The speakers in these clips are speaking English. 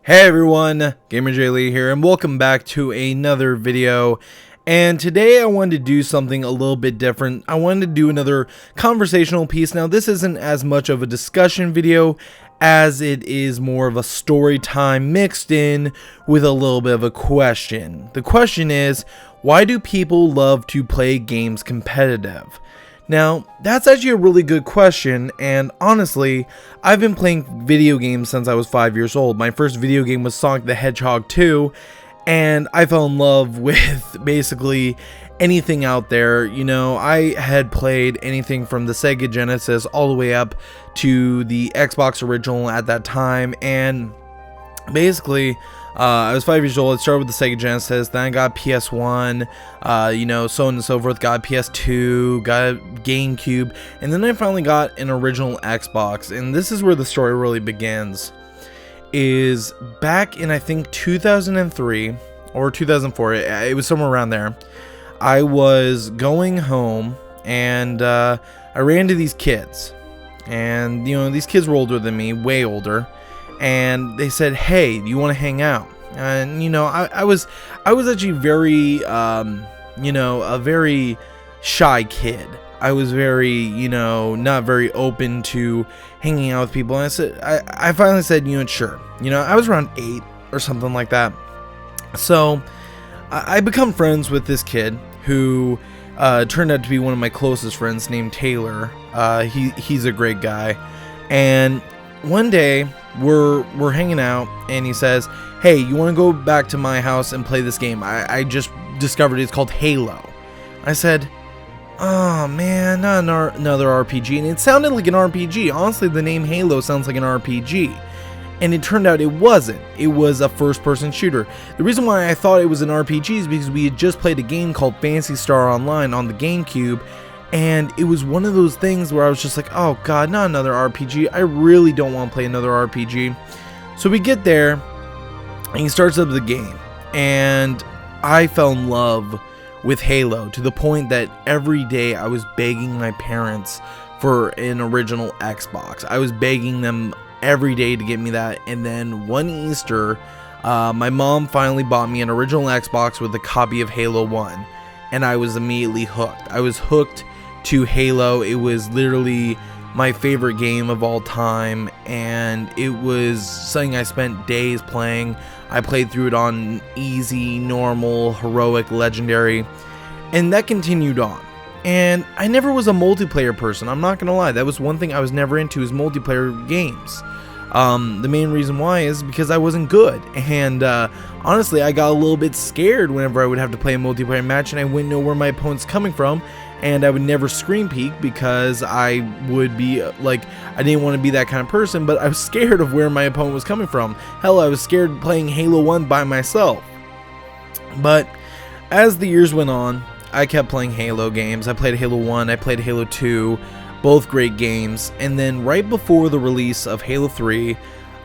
Hey everyone, GamerJlee here, and welcome back to another video. And today I wanted to do something a little bit different. I wanted to do another conversational piece. Now this isn't as much of a discussion video as it is more of a story time mixed in with a little bit of a question. The question is, why do people love to play games competitive? Now, that's actually a really good question, and honestly, I've been playing video games since I was 5 years old. My first video game was Sonic the Hedgehog 2, and I fell in love with basically anything out there. You know, I had played anything from the Sega Genesis all the way up to the Xbox original at that time, and basically, I was 5 years old. I started with the Sega Genesis, then I got PS1, so on and so forth, got PS2, got GameCube, and then I finally got an original Xbox. And this is where the story really begins. Is back in, I think, 2003 or 2004, it was somewhere around there. I was going home, and I ran into these kids. And, these kids were older than me, way older. And they said, "Hey, do you want to hang out?" And I was actually very a very shy kid. I was very not very open to hanging out with people. And I finally said, sure. I was around 8 or something like that. So I become friends with this kid who turned out to be one of my closest friends, named Taylor. He's a great guy. And one day we're hanging out, and he says, "Hey, you want to go back to my house and play this game? I just discovered it's called Halo." I said, "Oh man, not another RPG." And it sounded like an RPG. Honestly, the name Halo sounds like an RPG. And it turned out it wasn't. It was a first-person shooter. The reason why I thought it was an RPG is because we had just played a game called Phantasy Star Online on the GameCube. And it was one of those things where I was just like, oh god, not another RPG. I really don't want to play another RPG. So we get there, and he starts up the game. And I fell in love with Halo to the point that every day I was begging my parents for an original Xbox. I was begging them every day to get me that. And then one Easter, my mom finally bought me an original Xbox with a copy of Halo 1. And I was immediately hooked. I was hooked to Halo. It was literally my favorite game of all time, and it was something I spent days playing. I played through it on easy, normal, heroic, legendary, and that continued on. And I never was a multiplayer person, I'm not gonna lie. That was one thing I was never into, is multiplayer games. The main reason why is because I wasn't good, and honestly, I got a little bit scared whenever I would have to play a multiplayer match, and I wouldn't know where my opponent's coming from, and I would never screen peek because I would be like, I didn't want to be that kind of person, but I was scared of where my opponent was coming from. Hell, I was scared playing Halo 1 by myself. But as the years went on, I kept playing Halo games. I played Halo 1, I played Halo 2, both great games. And then right before the release of Halo 3,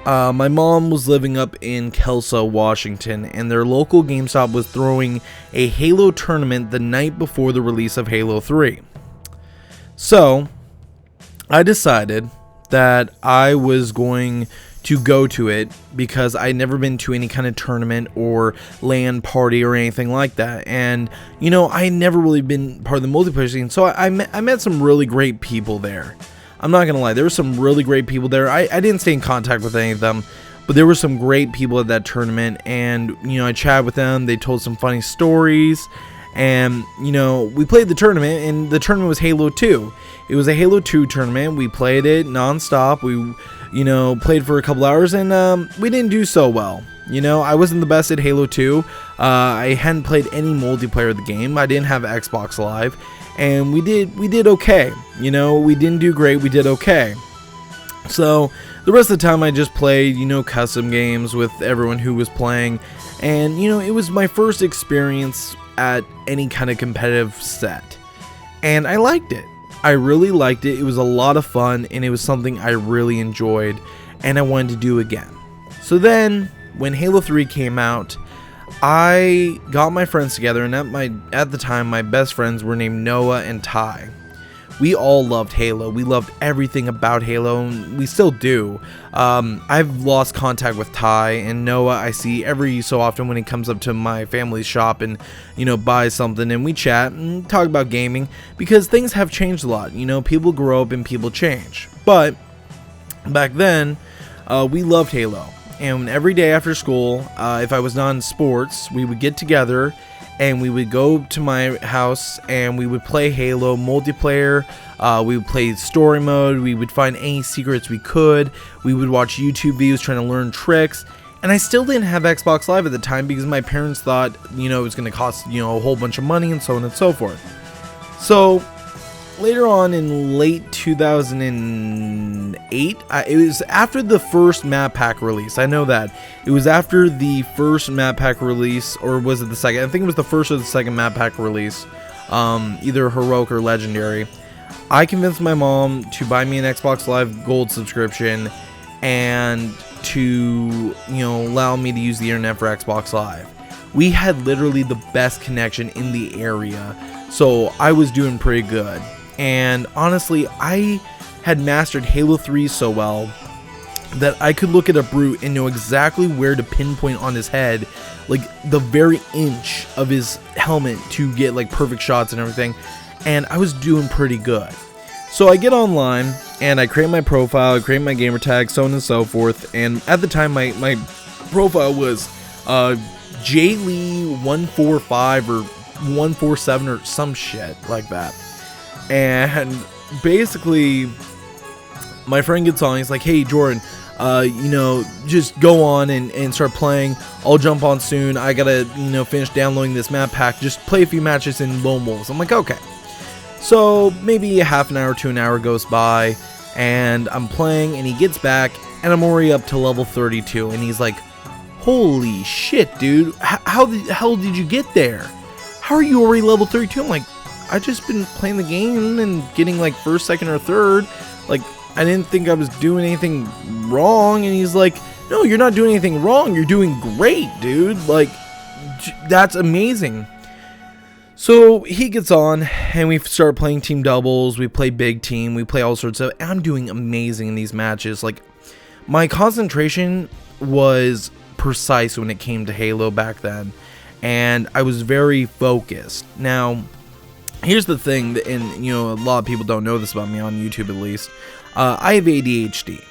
my mom was living up in Kelso, Washington, and their local GameStop was throwing a Halo tournament the night before the release of Halo 3. So I decided that I was going to go to it because I'd never been to any kind of tournament or LAN party or anything like that. And, I had never really been part of the multiplayer scene, so I met some really great people there. I'm not gonna lie, there were some really great people there. I didn't stay in contact with any of them, but there were some great people at that tournament, and I chatted with them. They told some funny stories, and we played the tournament, and the tournament was Halo 2. It was a Halo 2 tournament. We played it non-stop. We played for a couple hours, and we didn't do so well. I wasn't the best at Halo 2. I hadn't played any multiplayer of the game. I didn't have Xbox Live. And we did okay. We didn't do great, we did okay. So the rest of the time I just played, custom games with everyone who was playing. And, it was my first experience at any kind of competitive set. And I liked it. I really liked it. It was a lot of fun, and it was something I really enjoyed, and I wanted to do again. So then, when Halo 3 came out, I got my friends together, and at the time my best friends were named Noah and Ty. we all loved Halo. We loved everything about Halo, and we still do. I've lost contact with Ty and Noah. I see every so often when he comes up to my family's shop and, you know, buys something, and we chat and talk about gaming, because things have changed a lot. You know, people grow up and people change. But back then, we loved Halo. And every day after school, if I was not in sports, we would get together and we would go to my house and we would play Halo multiplayer. We would play story mode. We would find any secrets we could. We would watch YouTube videos trying to learn tricks. And I still didn't have Xbox Live at the time because my parents thought, you know, it was going to cost, you know, a whole bunch of money and so on and so forth. So later on in late 2008, it was after the first map pack release. I know that. It was after the first map pack release, or was it the second? I think it was the first or the second map pack release, either Heroic or Legendary. I convinced my mom to buy me an Xbox Live Gold subscription and to, you know, allow me to use the internet for Xbox Live. We had literally the best connection in the area, so I was doing pretty good. And honestly, I had mastered Halo 3 so well that I could look at a brute and know exactly where to pinpoint on his head, like the very inch of his helmet, to get like perfect shots and everything. And I was doing pretty good. So I get online and I create my profile, I create my gamer tag, so on and so forth. And at the time, my profile was GamerJlee 145 or 147 or some shit like that. And basically, my friend gets on, he's like, hey, Jordan, you know, just go on and start playing. I'll jump on soon. I gotta, you know, finish downloading this map pack. Just play a few matches in Lone Wolves. I'm like, okay. So maybe a half an hour to an hour goes by, and I'm playing, and he gets back, and I'm already up to level 32. And he's like, holy shit, dude. How the hell did you get there? How are you already level 32? I'm like, I just been playing the game and getting like first, second, or third. Like, I didn't think I was doing anything wrong. And he's like, no, you're not doing anything wrong. You're doing great, dude. Like, that's amazing. So he gets on and we start playing team doubles. We play big team. We play all sorts of, and I'm doing amazing in these matches. Like, my concentration was precise when it came to Halo back then. And I was very focused. Now, here's the thing, and you know, a lot of people don't know this about me on YouTube at least. I have ADHD.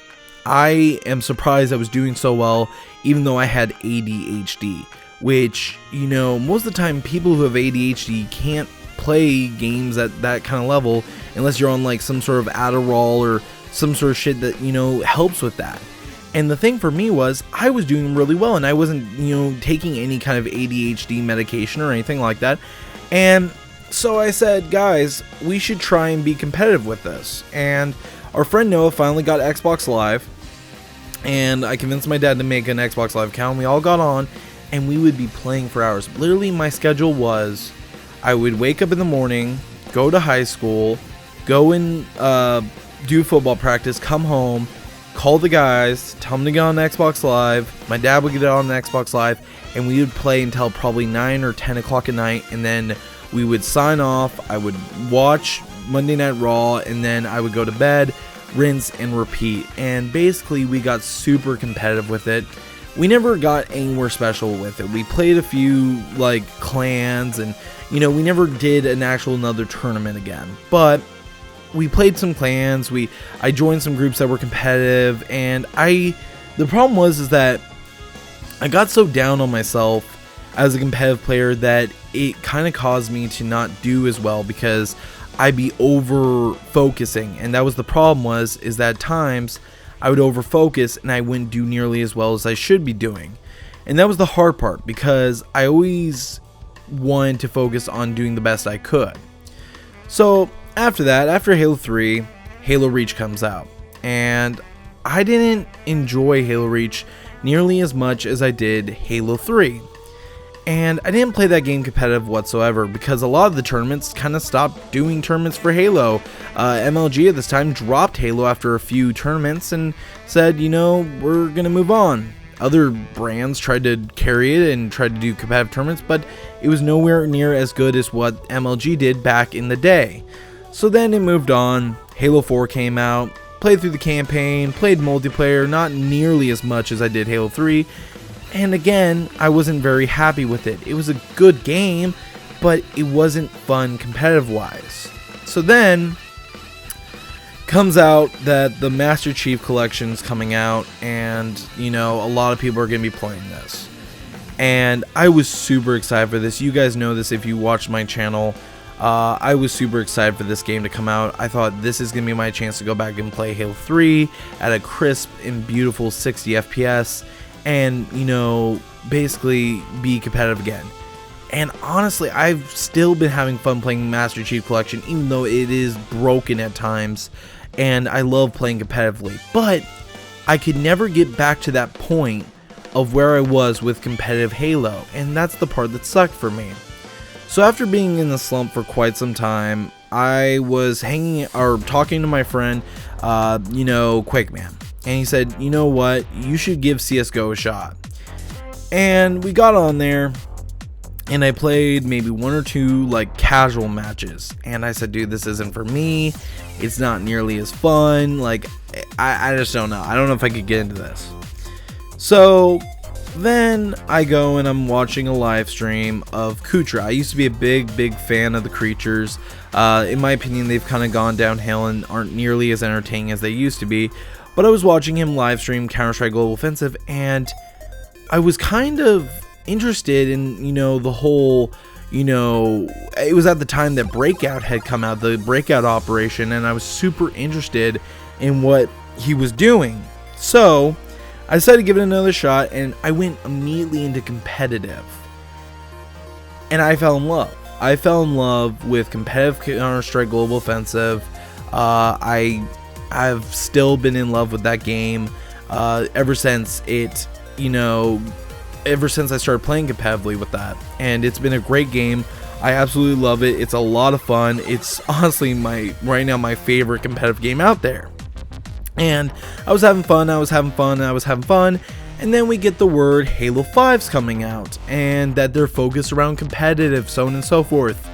I am surprised I was doing so well, even though I had ADHD, which, you know, most of the time people who have ADHD can't play games at that kind of level unless you're on like some sort of Adderall or some sort of shit that, you know, helps with that. And the thing for me was, I was doing really well, and I wasn't, you know, taking any kind of ADHD medication or anything like that. And so I said, guys, we should try and be competitive with this. And our friend Noah finally got Xbox Live, and I convinced my dad to make an Xbox Live account. We all got on, and we would be playing for hours. Literally, my schedule was, I would wake up in the morning, go to high school, go and do football practice, come home, call the guys, tell them to get on Xbox Live. My dad would get on Xbox Live, and we would play until probably 9 or 10 o'clock at night, and then we would sign off. I would watch Monday Night Raw, and then I would go to bed, rinse, and repeat. And basically, we got super competitive with it. We never got anywhere special with it. We played a few, like, clans, and, you know, we never did an actual another tournament again. But we played some clans. I joined some groups that were competitive, and the problem was that I got so down on myself as a competitive player that it kind of caused me to not do as well, because I'd be over focusing. And that was the problem, is that at times I would over focus and I wouldn't do nearly as well as I should be doing. And that was the hard part, because I always wanted to focus on doing the best I could. So after that, after Halo 3, Halo Reach comes out, and I didn't enjoy Halo Reach nearly as much as I did Halo 3. And I didn't play that game competitive whatsoever, because a lot of the tournaments kind of stopped doing tournaments for Halo. MLG at this time dropped Halo after a few tournaments and said, you know, we're going to move on. Other brands tried to carry it and tried to do competitive tournaments, but it was nowhere near as good as what MLG did back in the day. So then it moved on. Halo 4 came out, played through the campaign, played multiplayer, not nearly as much as I did Halo 3. And again, I wasn't very happy with it. It was a good game, but it wasn't fun competitive wise. So then comes out that the Master Chief Collection's coming out, and you know, a lot of people are going to be playing this. And I was super excited for this. You guys know this if you watch my channel. I was super excited for this game to come out. I thought this is going to be my chance to go back and play Halo 3 at a crisp and beautiful 60 FPS and, you know, basically be competitive again. And honestly, I've still been having fun playing Master Chief Collection, even though it is broken at times, and I love playing competitively. But I could never get back to that point of where I was with competitive Halo, and that's the part that sucked for me. So after being in the slump for quite some time, I was talking to my friend, you know, Quakeman, and he said, you know what, you should give CSGO a shot. And we got on there, and I played maybe 1 or 2 like casual matches, and I said, dude, this isn't for me. It's not nearly as fun. Like, I just don't know. I don't know if I could get into this. So then I go and I'm watching a live stream of Kutra. I used to be a big fan of the creatures. In my opinion, they've kind of gone downhill and aren't nearly as entertaining as they used to be. But I was watching him live stream Counter-Strike Global Offensive, and I was kind of interested in, you know, the whole, you know, it was at the time that Breakout had come out, the Breakout operation, and I was super interested in what he was doing. So I decided to give it another shot, and I went immediately into competitive. And I fell in love. I fell in love with competitive Counter-Strike Global Offensive. I've still been in love with that game ever since it, you know, ever since I started playing competitively with that. And it's been a great game. I absolutely love it. It's a lot of fun. It's honestly right now my favorite competitive game out there. And I was having fun, and then we get the word Halo 5's coming out, and that they're focused around competitive, so on and so forth.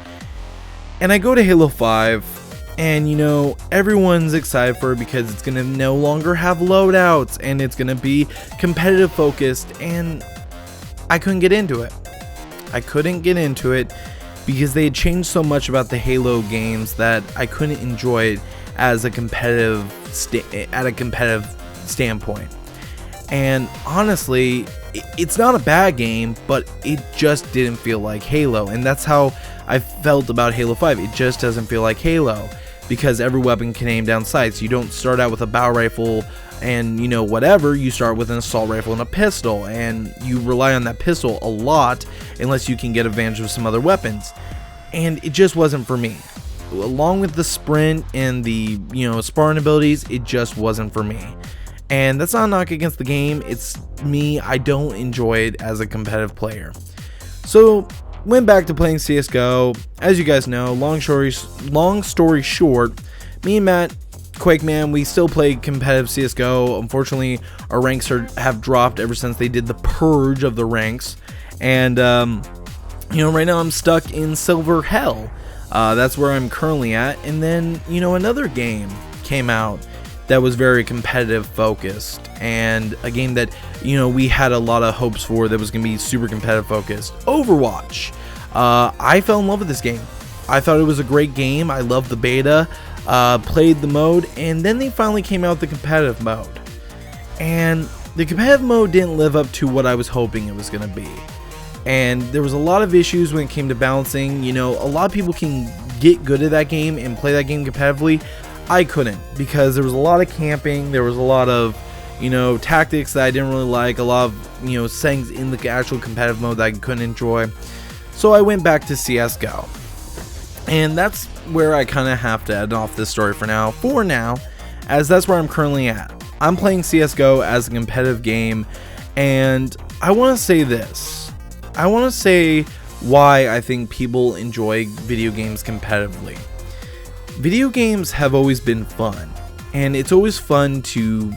And I go to Halo 5, and you know, everyone's excited for it because it's going to no longer have loadouts, and it's going to be competitive focused, and I couldn't get into it. I couldn't get into it because they had changed so much about the Halo games that I couldn't enjoy it as a competitive standpoint. And honestly, it's not a bad game, but it just didn't feel like Halo, and that's how I felt about Halo 5. It just doesn't feel like Halo because every weapon can aim down sights. You don't start out with a bow rifle and, you know, whatever. You start with an assault rifle and a pistol, and you rely on that pistol a lot unless you can get advantage of some other weapons, and it just wasn't for me. Along with the sprint and the, you know, sparring abilities, it just wasn't for me. And that's not a knock against the game, it's me, I don't enjoy it as a competitive player. So went back to playing CSGO. As you guys know, long story short, me and Matt Quakeman, we still play competitive CSGO. Unfortunately, our ranks have dropped ever since they did the purge of the ranks. And you know, right now I'm stuck in Silver Hell. That's where I'm currently at. And then, you know, another game came out that was very competitive focused, and a game that, you know, we had a lot of hopes for that was going to be super competitive focused. Overwatch. I fell in love with this game. I thought it was a great game. I loved the beta, played the mode, and then they finally came out with the competitive mode. And the competitive mode didn't live up to what I was hoping it was going to be. And there was a lot of issues when it came to balancing. You know, a lot of people can get good at that game and play that game competitively. I couldn't, because there was a lot of camping, there was a lot of, you know, tactics that I didn't really like, a lot of, you know, things in the actual competitive mode that I couldn't enjoy. So I went back to CSGO. And that's where I kind of have to end off this story for now, as that's where I'm currently at. I'm playing CSGO as a competitive game, and I want to say this. I want to say why I think people enjoy video games competitively. Video games have always been fun, And it's always fun to,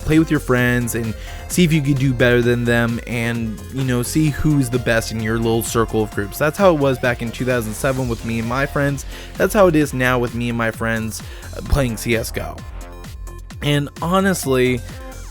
play with your friends and see if you could do better than them, and, see who's the best in your little circle of groups. That's how it was back in 2007 with me and my friends. That's how it is now with me and my friends playing CSGO. And honestly,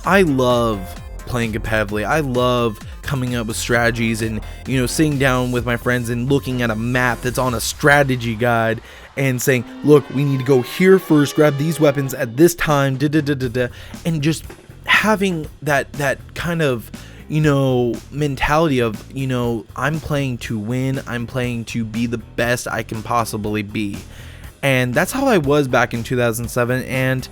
I love playing competitively. I love coming up with strategies and, sitting down with my friends and looking at a map that's on a strategy guide and saying, look, we need to go here first, grab these weapons at this time, and just having that kind of, mentality of, I'm playing to win, I'm playing to be the best I can possibly be. And that's how I was back in 2007, and,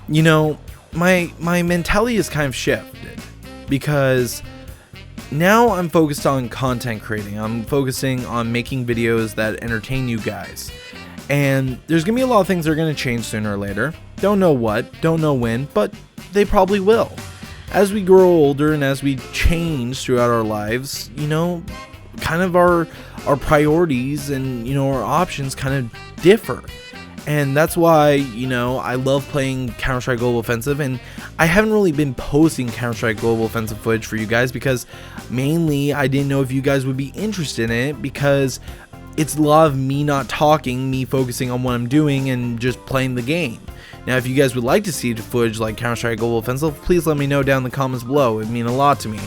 my mentality has kind of shifted, because now I'm focused on content creating. I'm focusing on making videos that entertain you guys. And there's going to be a lot of things that are going to change sooner or later. Don't know what, don't know when, but they probably will. As we grow older and as we change throughout our lives, kind of our priorities and, our options kind of differ. And that's why, I love playing Counter-Strike Global Offensive, and I haven't really been posting Counter-Strike Global Offensive footage for you guys because mainly I didn't know if you guys would be interested in it, because it's a lot of me not talking, me focusing on what I'm doing and just playing the game. Now, if you guys would like to see footage like Counter-Strike Global Offensive, please let me know down in the comments below. It would mean a lot to me.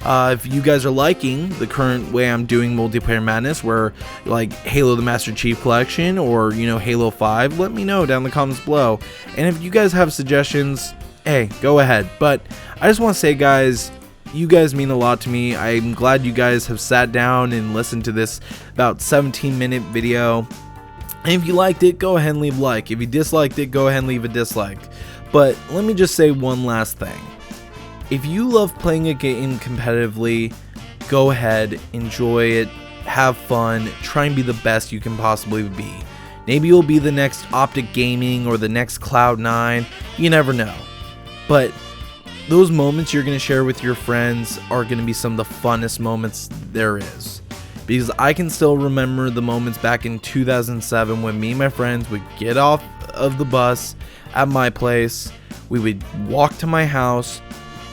If you guys are liking the current way I'm doing Multiplayer Madness, where like Halo the Master Chief Collection or, Halo 5, let me know down in the comments below. And if you guys have suggestions, hey, go ahead. But I just want to say, guys, you guys mean a lot to me. I'm glad you guys have sat down and listened to this about 17-minute video. And if you liked it, go ahead and leave a like. If you disliked it, go ahead and leave a dislike. But let me just say one last thing. If you love playing a game competitively, go ahead, enjoy it, have fun, try and be the best you can possibly be. Maybe you'll be the next Optic Gaming or the next Cloud9, you never know. But those moments you're going to share with your friends are going to be some of the funnest moments there is. Because I can still remember the moments back in 2007 when me and my friends would get off of the bus at my place, we would walk to my house,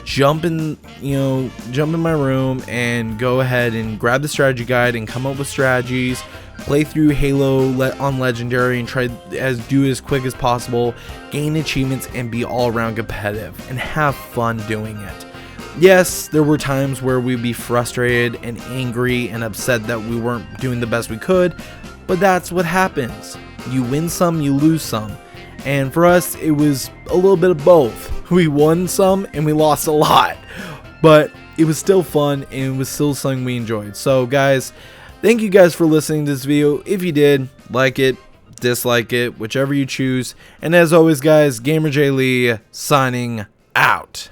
jump in my room and go ahead and grab the strategy guide and come up with strategies, play through Halo on Legendary and try do it as quick as possible, gain achievements, and be all around competitive and have fun doing it. Yes, there were times where we'd be frustrated and angry and upset that we weren't doing the best we could, but that's what happens. You win some, you lose some. And for us, it was a little bit of both. We won some and we lost a lot, but it was still fun and it was still something we enjoyed. So guys, thank you guys for listening to this video. If you did, like it, dislike it, whichever you choose. And as always guys, GamerJlee signing out.